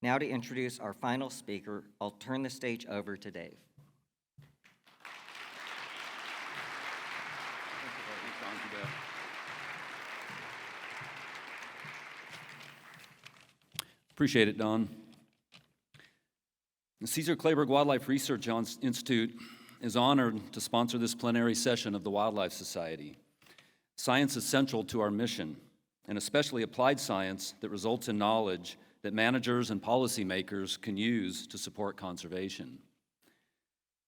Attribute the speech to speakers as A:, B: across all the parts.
A: Now to introduce our final speaker, I'll turn the stage over to Dave.
B: Appreciate it, Don. The Cesar Kleberg Wildlife Research Institute is honored to sponsor this plenary session of the Wildlife Society. Science is central to our mission, and especially applied science that results in knowledge that managers and policymakers can use to support conservation.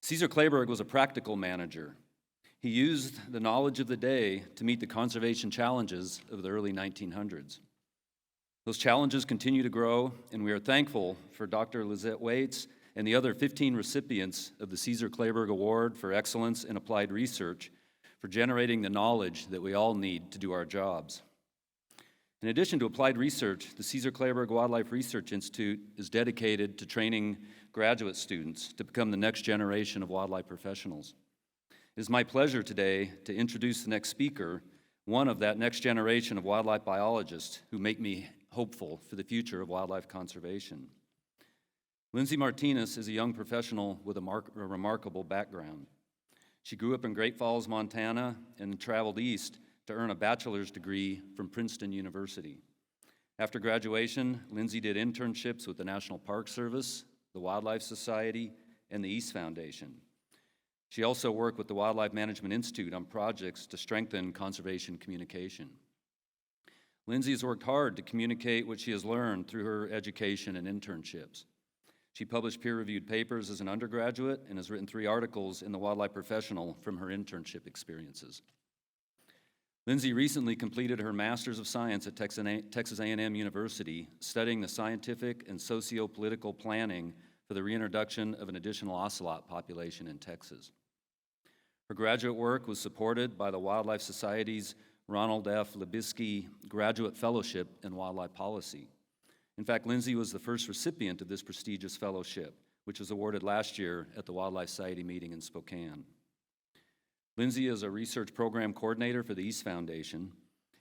B: Cesar Kleberg was a practical manager. He used the knowledge of the day to meet the conservation challenges of the early 1900s. Those challenges continue to grow, and we are thankful for Dr. Lizette Waits and the other 15 recipients of the Cesar Kleberg Award for Excellence in Applied Research for generating the knowledge that we all need to do our jobs. In addition to applied research, the Cesar Kleberg Wildlife Research Institute is dedicated to training graduate students to become the next generation of wildlife professionals. It is my pleasure today to introduce the next speaker, one of that next generation of wildlife biologists who make me hopeful for the future of wildlife conservation. Lindsay Martinez is a young professional with a remarkable background. She grew up in Great Falls, Montana, and traveled east to earn a bachelor's degree from Princeton University. After graduation, Lindsay did internships with the National Park Service, the Wildlife Society, and the East Foundation. She also worked with the Wildlife Management Institute on projects to strengthen conservation communication. Lindsay has worked hard to communicate what she has learned through her education and internships. She published peer-reviewed papers as an undergraduate and has written 3 articles in the Wildlife Professional from her internship experiences. Lindsay recently completed her Master's of Science at Texas A&M University, studying the scientific and socio-political planning for the reintroduction of an additional ocelot population in Texas. Her graduate work was supported by the Wildlife Society's Ronald F. Libisky Graduate Fellowship in Wildlife Policy. In fact, Lindsay was the first recipient of this prestigious fellowship, which was awarded last year at the Wildlife Society meeting in Spokane. Lindsay is a research program coordinator for the East Foundation.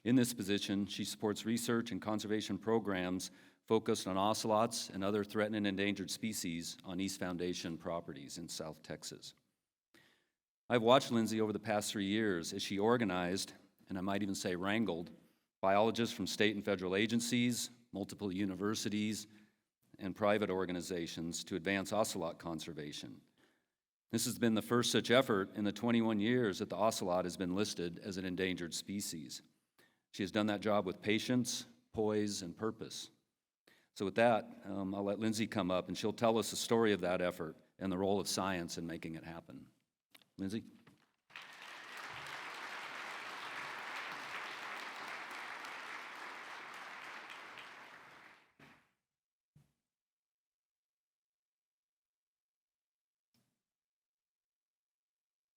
B: In this position, she supports research and conservation programs focused on ocelots and other threatened and endangered species on East Foundation properties in South Texas. I've watched Lindsay over the past 3 years as she organized, and I might even say wrangled, biologists from state and federal agencies, multiple universities, and private organizations to advance ocelot conservation. This has been the first such effort in the 21 years that the ocelot has been listed as an endangered species. She has done that job with patience, poise, and purpose. So with that, I'll let Lindsay come up, and she'll tell us the story of that effort and the role of science in making it happen. Lindsay?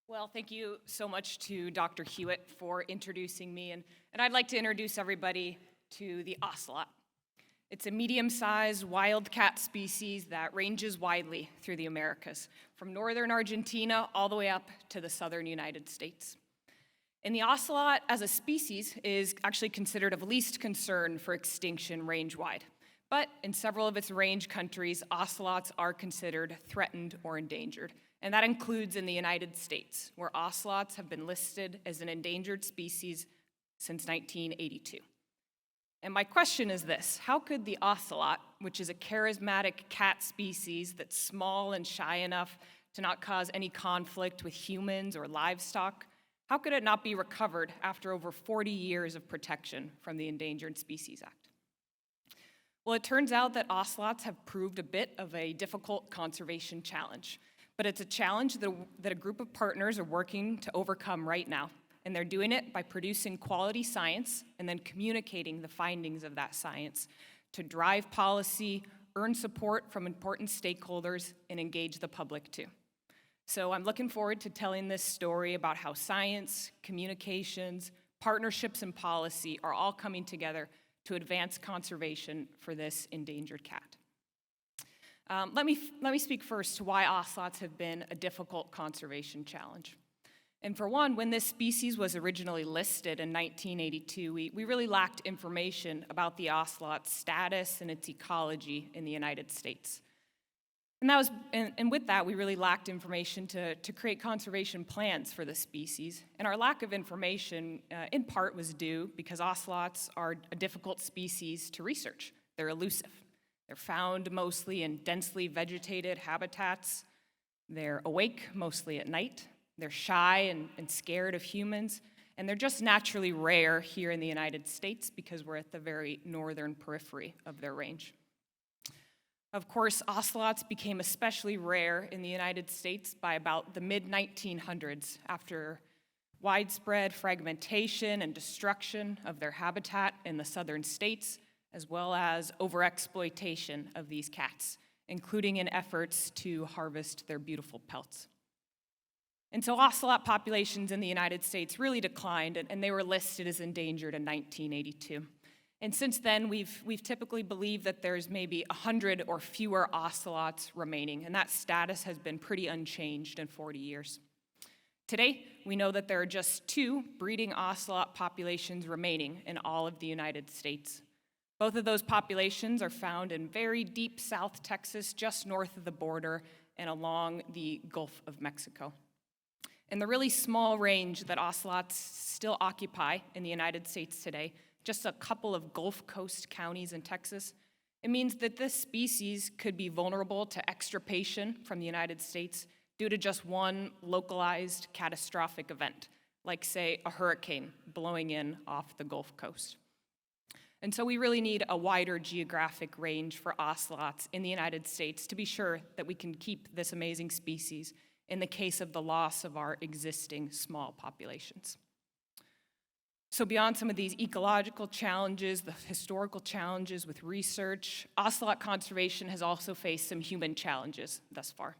C: Well, thank you so much to Dr. Hewitt for introducing me, and I'd like to introduce everybody to the ocelot. It's a medium-sized wildcat species that ranges widely through the Americas, from northern Argentina all the way up to the southern United States. And the ocelot as a species is actually considered of least concern for extinction range-wide. But in several of its range countries, ocelots are considered threatened or endangered. And that includes in the United States, where ocelots have been listed as an endangered species since 1982. And my question is this: how could the ocelot, which is a charismatic cat species that's small and shy enough to not cause any conflict with humans or livestock, how could it not be recovered after over 40 years of protection from the Endangered Species Act? Well, it turns out that ocelots have proved a bit of a difficult conservation challenge. But it's a challenge that a group of partners are working to overcome right now. And they're doing it by producing quality science and then communicating the findings of that science to drive policy, earn support from important stakeholders, and engage the public too. So I'm looking forward to telling this story about how science, communications, partnerships, and policy are all coming together to advance conservation for this endangered cat. Let me speak first to why ocelots have been a difficult conservation challenge. And for one, when this species was originally listed in 1982, we really lacked information about the ocelot's status and its ecology in the United States. And with that, we really lacked information to create conservation plans for the species. And our lack of information, in part, was due because ocelots are a difficult species to research. They're elusive. They're found mostly in densely vegetated habitats. They're awake mostly at night. They're shy and scared of humans. And they're just naturally rare here in the United States because we're at the very northern periphery of their range. Of course, ocelots became especially rare in the United States by about the mid-1900s after widespread fragmentation and destruction of their habitat in the southern states, as well as overexploitation of these cats, including in efforts to harvest their beautiful pelts. And so ocelot populations in the United States really declined, and they were listed as endangered in 1982. And since then, we've typically believed that there's maybe 100 or fewer ocelots remaining, and that status has been pretty unchanged in 40 years. Today, we know that there are just 2 breeding ocelot populations remaining in all of the United States. Both of those populations are found in very deep South Texas, just north of the border and along the Gulf of Mexico. And the really small range that ocelots still occupy in the United States today, just a couple of Gulf Coast counties in Texas, it means that this species could be vulnerable to extirpation from the United States due to just one localized catastrophic event, like, say, a hurricane blowing in off the Gulf Coast. And so we really need a wider geographic range for ocelots in the United States to be sure that we can keep this amazing species in the case of the loss of our existing small populations. So beyond some of these ecological challenges, the historical challenges with research, ocelot conservation has also faced some human challenges thus far.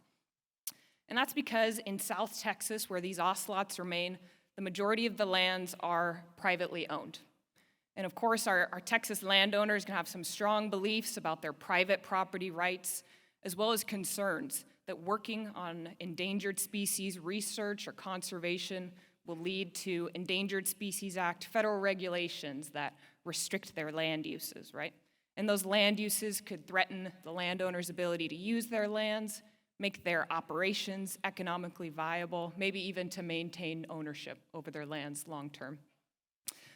C: And that's because in South Texas, where these ocelots remain, the majority of the lands are privately owned. And of course, our Texas landowners can have some strong beliefs about their private property rights, as well as concerns that working on endangered species research or conservation will lead to Endangered Species Act federal regulations that restrict their land uses, right? And those land uses could threaten the landowner's ability to use their lands, make their operations economically viable, maybe even to maintain ownership over their lands long term.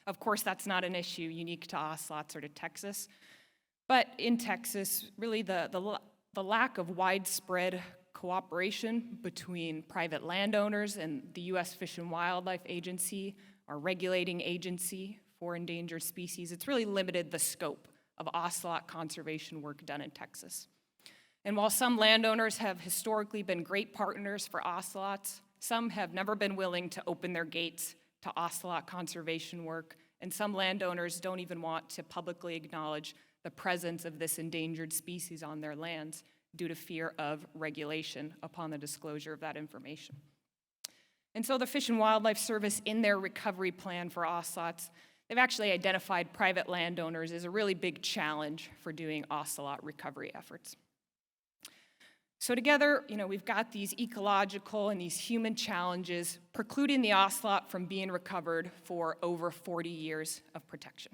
C: Of course, that's not an issue unique to ocelots or to Texas, but in Texas, really the lack of widespread cooperation between private landowners and the U.S. Fish and Wildlife Agency, our regulating agency for endangered species, it's really limited the scope of ocelot conservation work done in Texas. And while some landowners have historically been great partners for ocelots, some have never been willing to open their gates to ocelot conservation work, and some landowners don't even want to publicly acknowledge the presence of this endangered species on their lands due to fear of regulation upon the disclosure of that information. And so the Fish and Wildlife Service, in their recovery plan for ocelots, they've actually identified private landowners as a really big challenge for doing ocelot recovery efforts. So together, we've got these ecological and these human challenges precluding the ocelot from being recovered for over 40 years of protection.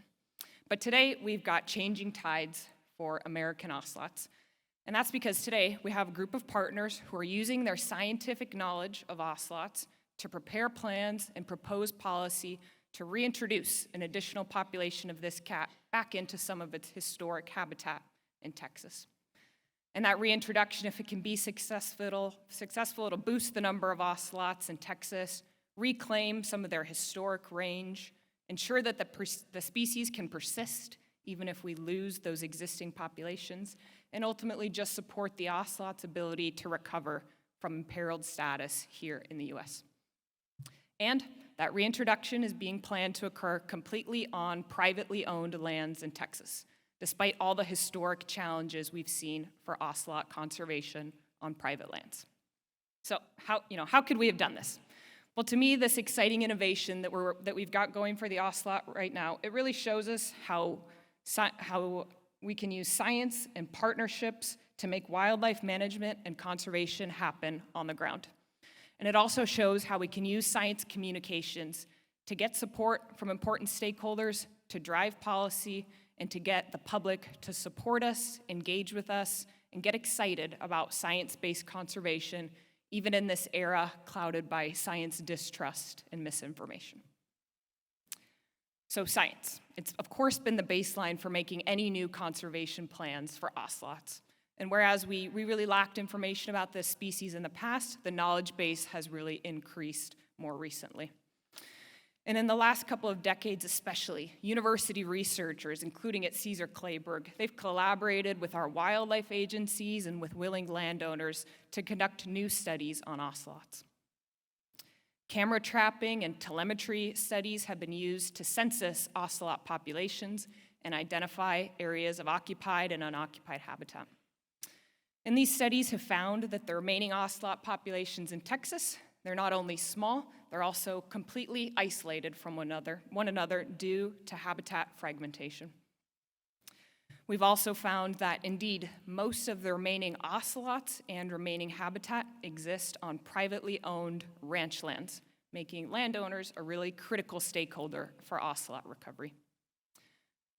C: But today, we've got changing tides for American ocelots. And that's because today we have a group of partners who are using their scientific knowledge of ocelots to prepare plans and propose policy to reintroduce an additional population of this cat back into some of its historic habitat in Texas. And that reintroduction, if it can be successful, it'll boost the number of ocelots in Texas, reclaim some of their historic range, ensure that the species can persist even if we lose those existing populations, and ultimately just support the ocelot's ability to recover from imperiled status here in the U.S. And that reintroduction is being planned to occur completely on privately owned lands in Texas, despite all the historic challenges we've seen for ocelot conservation on private lands. So how could we have done this? Well, to me, this exciting innovation that we've got going for the ocelot right now, it really shows us how we can use science and partnerships to make wildlife management and conservation happen on the ground. And it also shows how we can use science communications to get support from important stakeholders, to drive policy, and to get the public to support us, engage with us, and get excited about science-based conservation, even in this era clouded by science distrust and misinformation. So science. It's of course been the baseline for making any new conservation plans for ocelots. And whereas we really lacked information about this species in the past, the knowledge base has really increased more recently. And in the last couple of decades especially, university researchers, including at Caesar Clayburgh, they've collaborated with our wildlife agencies and with willing landowners to conduct new studies on ocelots. Camera trapping and telemetry studies have been used to census ocelot populations and identify areas of occupied and unoccupied habitat. And these studies have found that the remaining ocelot populations in Texas, they're not only small, they're also completely isolated from one another due to habitat fragmentation. We've also found that, indeed, most of the remaining ocelots and remaining habitat exist on privately owned ranch lands, making landowners a really critical stakeholder for ocelot recovery.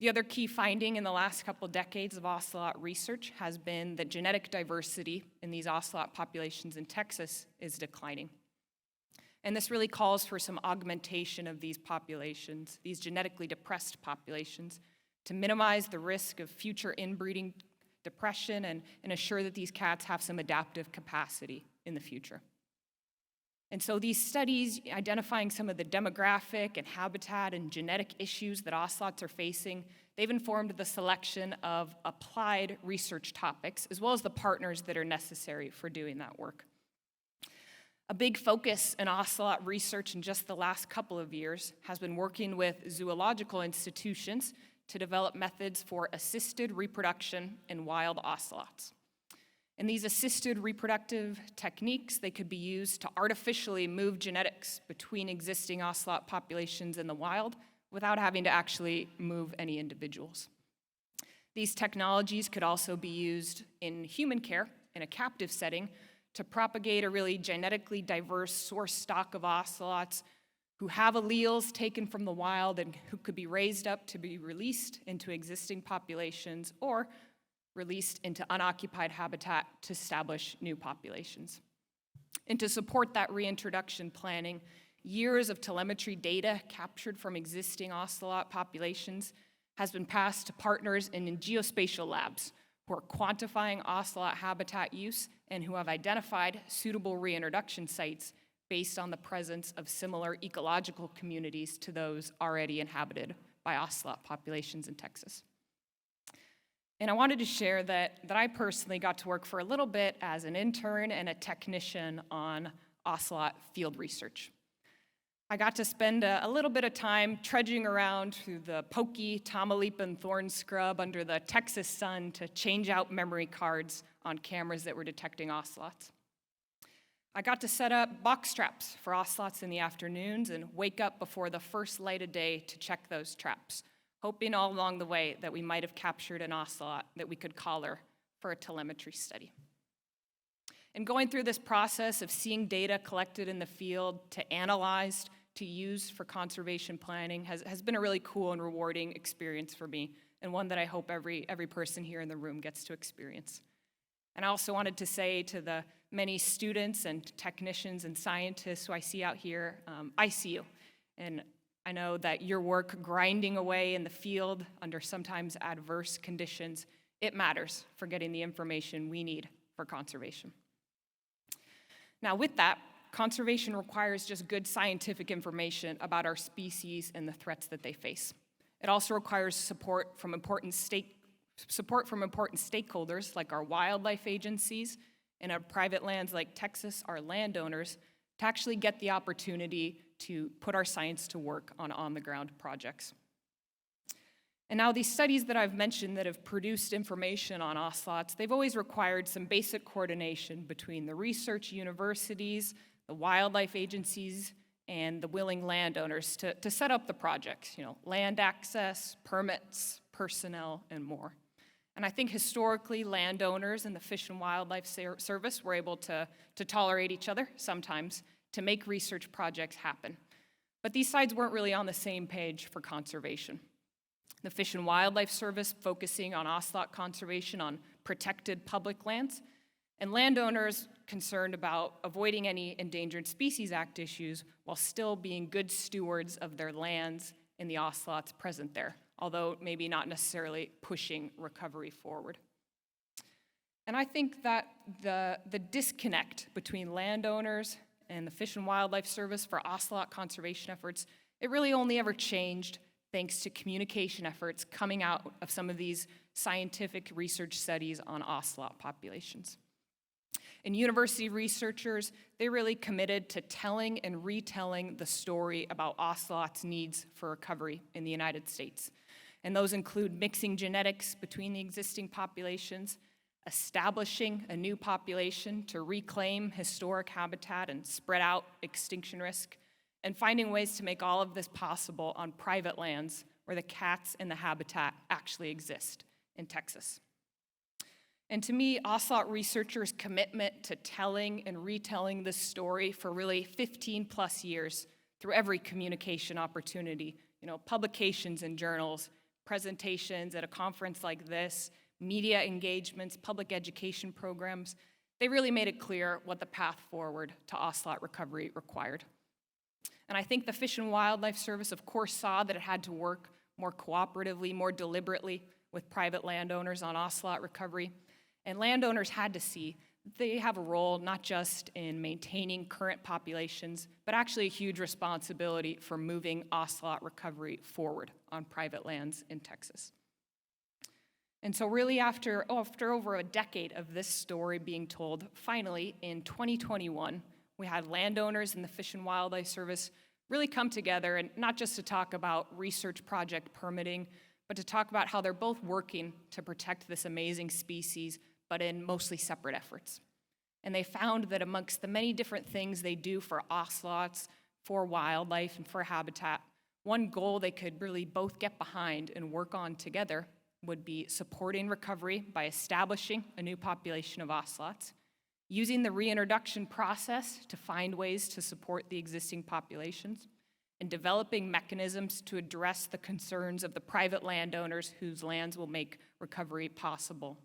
C: The other key finding in the last couple decades of ocelot research has been that genetic diversity in these ocelot populations in Texas is declining. And this really calls for some augmentation of these populations, these genetically depressed populations, to minimize the risk of future inbreeding depression and assure that these cats have some adaptive capacity in the future. And so these studies identifying some of the demographic and habitat and genetic issues that ocelots are facing, they've informed the selection of applied research topics, as well as the partners that are necessary for doing that work. A big focus in ocelot research in just the last couple of years has been working with zoological institutions to develop methods for assisted reproduction in wild ocelots. And these assisted reproductive techniques, they could be used to artificially move genetics between existing ocelot populations in the wild without having to actually move any individuals. These technologies could also be used in human care in a captive setting to propagate a really genetically diverse source stock of ocelots who have alleles taken from the wild and who could be raised up to be released into existing populations or released into unoccupied habitat to establish new populations. And to support that reintroduction planning, years of telemetry data captured from existing ocelot populations has been passed to partners in geospatial labs who are quantifying ocelot habitat use and who have identified suitable reintroduction sites based on the presence of similar ecological communities to those already inhabited by ocelot populations in Texas. And I wanted to share that I personally got to work for a little bit as an intern and a technician on ocelot field research. I got to spend a little bit of time trudging around through the pokey Tamaulipan thorn scrub under the Texas sun to change out memory cards on cameras that were detecting ocelots. I got to set up box traps for ocelots in the afternoons and wake up before the first light of day to check those traps, hoping all along the way that we might have captured an ocelot that we could collar for a telemetry study. And going through this process of seeing data collected in the field to analyze, to use for conservation planning has been a really cool and rewarding experience for me, and one that I hope every person here in the room gets to experience. And I also wanted to say to the many students and technicians and scientists who I see out here, I see you. And I know that your work grinding away in the field under sometimes adverse conditions, it matters for getting the information we need for conservation. Now with that, conservation requires just good scientific information about our species and the threats that they face. It also requires support from important stakeholders like our wildlife agencies and our private lands like Texas, our landowners, to actually get the opportunity to put our science to work on on-the-ground projects. And now these studies that I've mentioned that have produced information on ocelots, they've always required some basic coordination between the research universities, the wildlife agencies, and the willing landowners to set up the projects, land access, permits, personnel, and more. And I think historically, landowners and the Fish and Wildlife Service were able to tolerate each other sometimes to make research projects happen. But these sides weren't really on the same page for conservation. The Fish and Wildlife Service focusing on ocelot conservation on protected public lands, and landowners concerned about avoiding any Endangered Species Act issues while still being good stewards of their lands and the ocelots present there, although maybe not necessarily pushing recovery forward. And I think that the disconnect between landowners and the Fish and Wildlife Service for ocelot conservation efforts, it really only ever changed thanks to communication efforts coming out of some of these scientific research studies on ocelot populations. And university researchers, they really committed to telling and retelling the story about ocelots' needs for recovery in the United States. And those include mixing genetics between the existing populations, establishing a new population to reclaim historic habitat and spread out extinction risk, and finding ways to make all of this possible on private lands where the cats and the habitat actually exist in Texas. And to me, ocelot researchers' commitment to telling and retelling this story for really 15 plus years through every communication opportunity, publications in journals, presentations at a conference like this, media engagements, public education programs, they really made it clear what the path forward to ocelot recovery required. And I think the Fish and Wildlife Service, of course, saw that it had to work more cooperatively, more deliberately with private landowners on ocelot recovery. And landowners had to see they have a role not just in maintaining current populations, but actually a huge responsibility for moving ocelot recovery forward on private lands in Texas. And so really after over a decade of this story being told, finally in 2021, we had landowners and the Fish and Wildlife Service really come together, and not just to talk about research project permitting, but to talk about how they're both working to protect this amazing species, but in mostly separate efforts. And they found that amongst the many different things they do for ocelots, for wildlife, and for habitat, one goal they could really both get behind and work on together would be supporting recovery by establishing a new population of ocelots, using the reintroduction process to find ways to support the existing populations, and developing mechanisms to address the concerns of the private landowners whose lands will make recovery possible.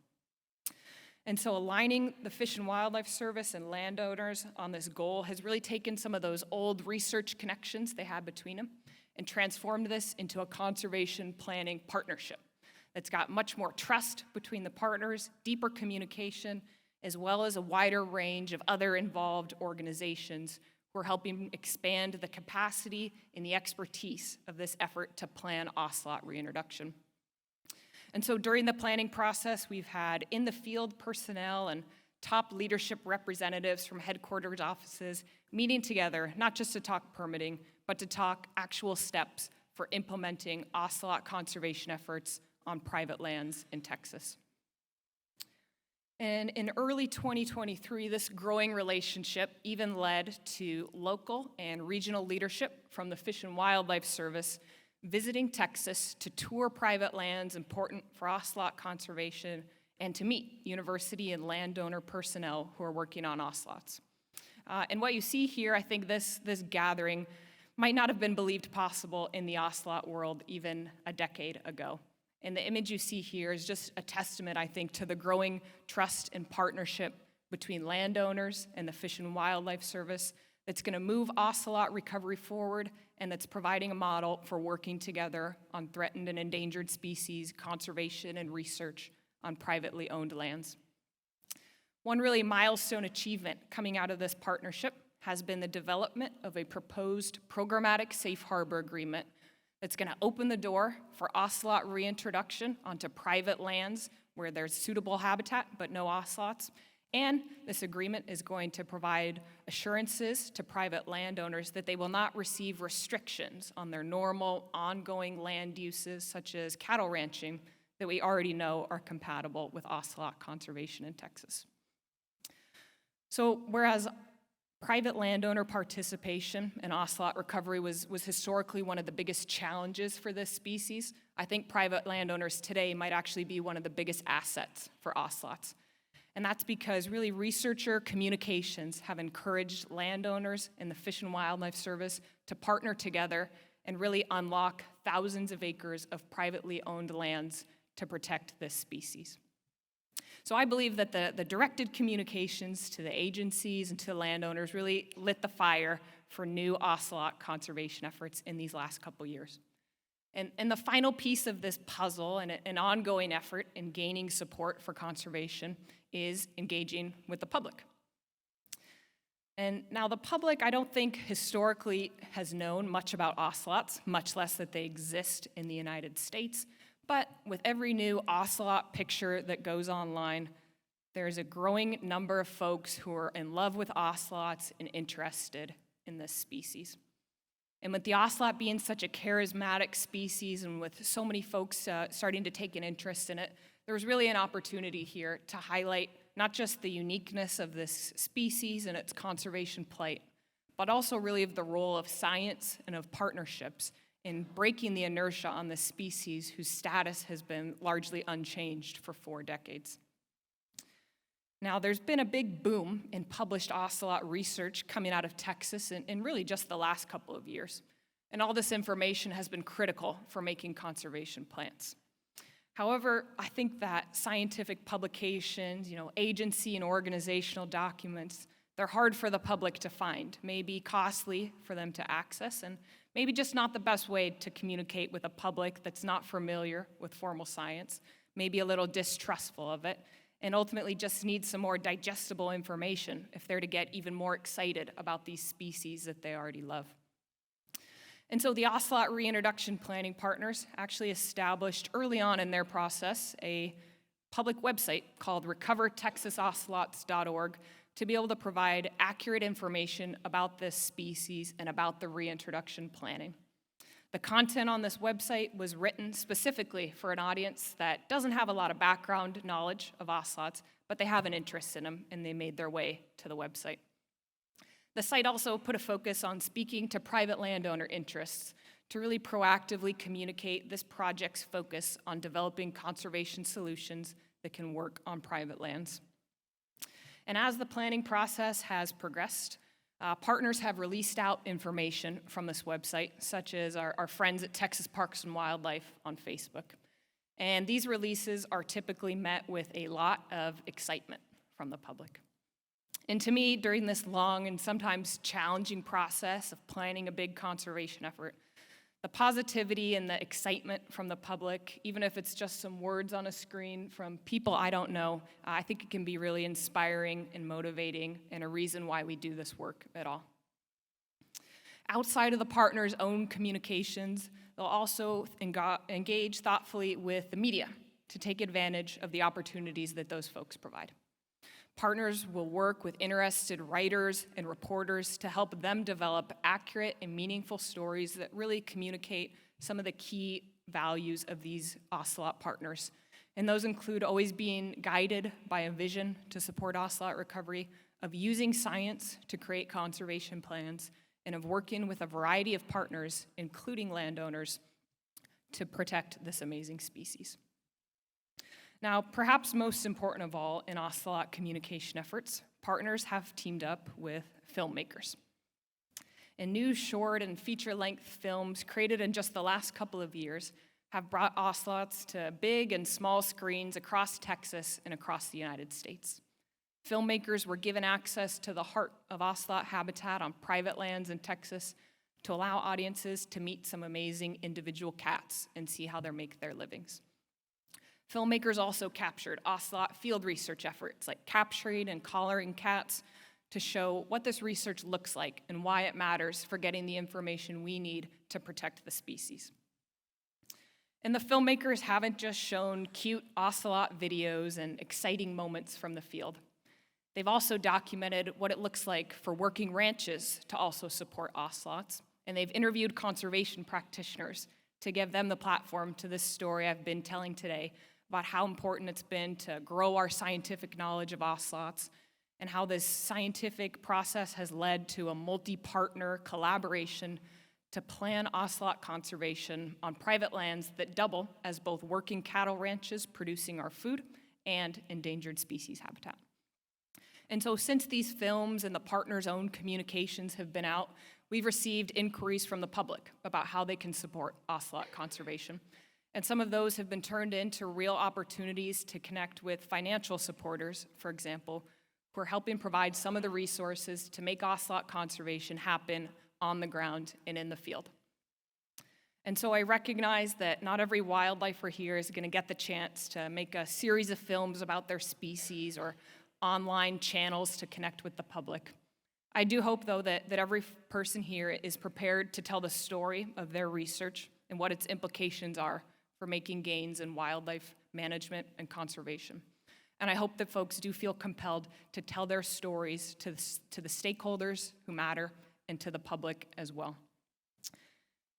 C: And so aligning the Fish and Wildlife Service and landowners on this goal has really taken some of those old research connections they had between them and transformed this into a conservation planning partnership that's got much more trust between the partners, deeper communication, as well as a wider range of other involved organizations who are helping expand the capacity and the expertise of this effort to plan ocelot reintroduction. And so during the planning process, we've had in the field personnel and top leadership representatives from headquarters offices meeting together, not just to talk permitting, but to talk actual steps for implementing ocelot conservation efforts on private lands in Texas. And in early 2023, this growing relationship even led to local and regional leadership from the Fish and Wildlife Service visiting Texas to tour private lands important for ocelot conservation and to meet university and landowner personnel who are working on ocelots. And what you see here, I think this gathering might not have been believed possible in the ocelot world even a decade ago. And the image you see here is just a testament, I think, to the growing trust and partnership between landowners and the Fish and Wildlife Service that's going to move ocelot recovery forward and that's providing a model for working together on threatened and endangered species conservation and research on privately owned lands. One really milestone achievement coming out of this partnership has been the development of a proposed programmatic safe harbor agreement that's going to open the door for ocelot reintroduction onto private lands where there's suitable habitat but no ocelots. And this agreement is going to provide assurances to private landowners that they will not receive restrictions on their normal, ongoing land uses, such as cattle ranching, that we already know are compatible with ocelot conservation in Texas. So whereas Private landowner participation in ocelot recovery was historically one of the biggest challenges for this species. I think private landowners today might actually be one of the biggest assets for ocelots. And that's because really researcher communications have encouraged landowners and the Fish and Wildlife Service to partner together and really unlock thousands of acres of privately owned lands to protect this species. So I believe that the directed communications to the agencies and to the landowners really lit the fire for new ocelot conservation efforts in these last couple years. And the final piece of this puzzle and an ongoing effort in gaining support for conservation is engaging with the public. And now the public, I don't think historically has known much about ocelots, much less that they exist in the United States. But with every new ocelot picture that goes online, there's a growing number of folks who are in love with ocelots and interested in this species. And with the ocelot being such a charismatic species and with so many folks starting to take an interest in it, there was really an opportunity here to highlight not just the uniqueness of this species and its conservation plight, but also really of the role of science and of partnerships in breaking the inertia on this species whose status has been largely unchanged for 4 decades. Now, there's been a big boom in published ocelot research coming out of Texas in really just the last couple of years. And all this information has been critical for making conservation plans. However, I think that scientific publications, agency and organizational documents, they're hard for the public to find, may be costly for them to access, and maybe just not the best way to communicate with a public that's not familiar with formal science, maybe a little distrustful of it, and ultimately just need some more digestible information if they're to get even more excited about these species that they already love. And so the Ocelot Reintroduction Planning Partners actually established early on in their process a public website called recovertexasocelots.org to be able to provide accurate information about this species and about the reintroduction planning. The content on this website was written specifically for an audience that doesn't have a lot of background knowledge of ocelots, but they have an interest in them, and they made their way to the website. The site also put a focus on speaking to private landowner interests to really proactively communicate this project's focus on developing conservation solutions that can work on private lands. And as the planning process has progressed, partners have released out information from this website, such as our friends at Texas Parks and Wildlife on Facebook. And these releases are typically met with a lot of excitement from the public. And to me, during this long and sometimes challenging process of planning a big conservation effort, the positivity and the excitement from the public, even if it's just some words on a screen from people I don't know, I think it can be really inspiring and motivating and a reason why we do this work at all. Outside of the partners' own communications, they'll also engage thoughtfully with the media to take advantage of the opportunities that those folks provide. Partners will work with interested writers and reporters to help them develop accurate and meaningful stories that really communicate some of the key values of these ocelot partners. And those include always being guided by a vision to support ocelot recovery, of using science to create conservation plans, and of working with a variety of partners, including landowners, to protect this amazing species. Now, perhaps most important of all in ocelot communication efforts, partners have teamed up with filmmakers. And new short and feature-length films created in just the last couple of years have brought ocelots to big and small screens across Texas and across the United States. Filmmakers were given access to the heart of ocelot habitat on private lands in Texas to allow audiences to meet some amazing individual cats and see how they make their livings. Filmmakers also captured ocelot field research efforts like capturing and collaring cats to show what this research looks like and why it matters for getting the information we need to protect the species. And the filmmakers haven't just shown cute ocelot videos and exciting moments from the field. They've also documented what it looks like for working ranches to also support ocelots, and they've interviewed conservation practitioners to give them the platform to this story I've been telling today about how important it's been to grow our scientific knowledge of ocelots and how this scientific process has led to a multi-partner collaboration to plan ocelot conservation on private lands that double as both working cattle ranches producing our food and endangered species habitat. And so since these films and the partners' own communications have been out, we've received inquiries from the public about how they can support ocelot conservation. And some of those have been turned into real opportunities to connect with financial supporters, for example, who are helping provide some of the resources to make ocelot conservation happen on the ground and in the field. And so I recognize that not every wildlifer here is going to get the chance to make a series of films about their species or online channels to connect with the public. I do hope, though, that every person here is prepared to tell the story of their research and what its implications are for making gains in wildlife management and conservation. And I hope that folks do feel compelled to tell their stories to the stakeholders who matter and to the public as well.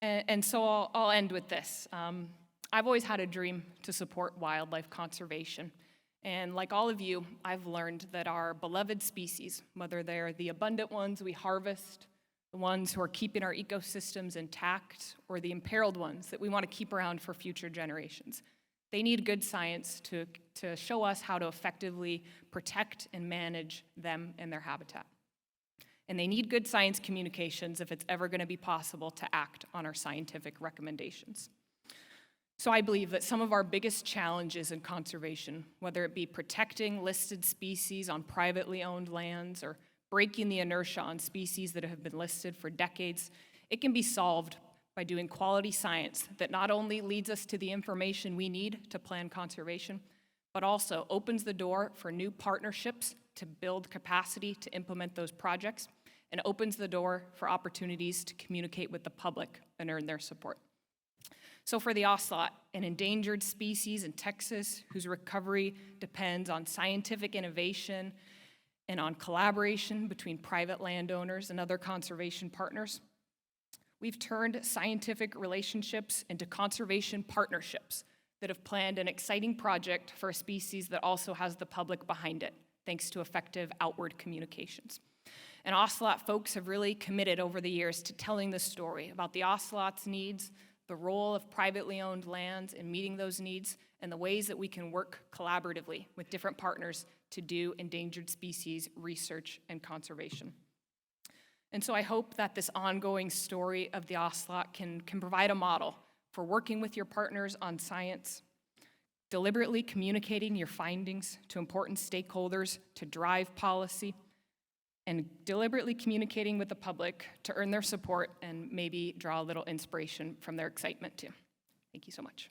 C: And so I'll end with this. I've always had a dream to support wildlife conservation. And like all of you, I've learned that our beloved species, whether they're the abundant ones we harvest, the ones who are keeping our ecosystems intact, or the imperiled ones that we want to keep around for future generations, they need good science to show us how to effectively protect and manage them and their habitat. And they need good science communications if it's ever going to be possible to act on our scientific recommendations. So I believe that some of our biggest challenges in conservation, whether it be protecting listed species on privately owned lands or breaking the inertia on species that have been listed for decades, it can be solved by doing quality science that not only leads us to the information we need to plan conservation, but also opens the door for new partnerships to build capacity to implement those projects, and opens the door for opportunities to communicate with the public and earn their support. So for the ocelot, an endangered species in Texas whose recovery depends on scientific innovation and on collaboration between private landowners and other conservation partners, we've turned scientific relationships into conservation partnerships that have planned an exciting project for a species that also has the public behind it, thanks to effective outward communications. And ocelot folks have really committed over the years to telling the story about the ocelot's needs, the role of privately owned lands in meeting those needs, and the ways that we can work collaboratively with different partners to do endangered species research and conservation. And so I hope that this ongoing story of the ocelot can provide a model for working with your partners on science, deliberately communicating your findings to important stakeholders to drive policy, and deliberately communicating with the public to earn their support and maybe draw a little inspiration from their excitement too. Thank you so much.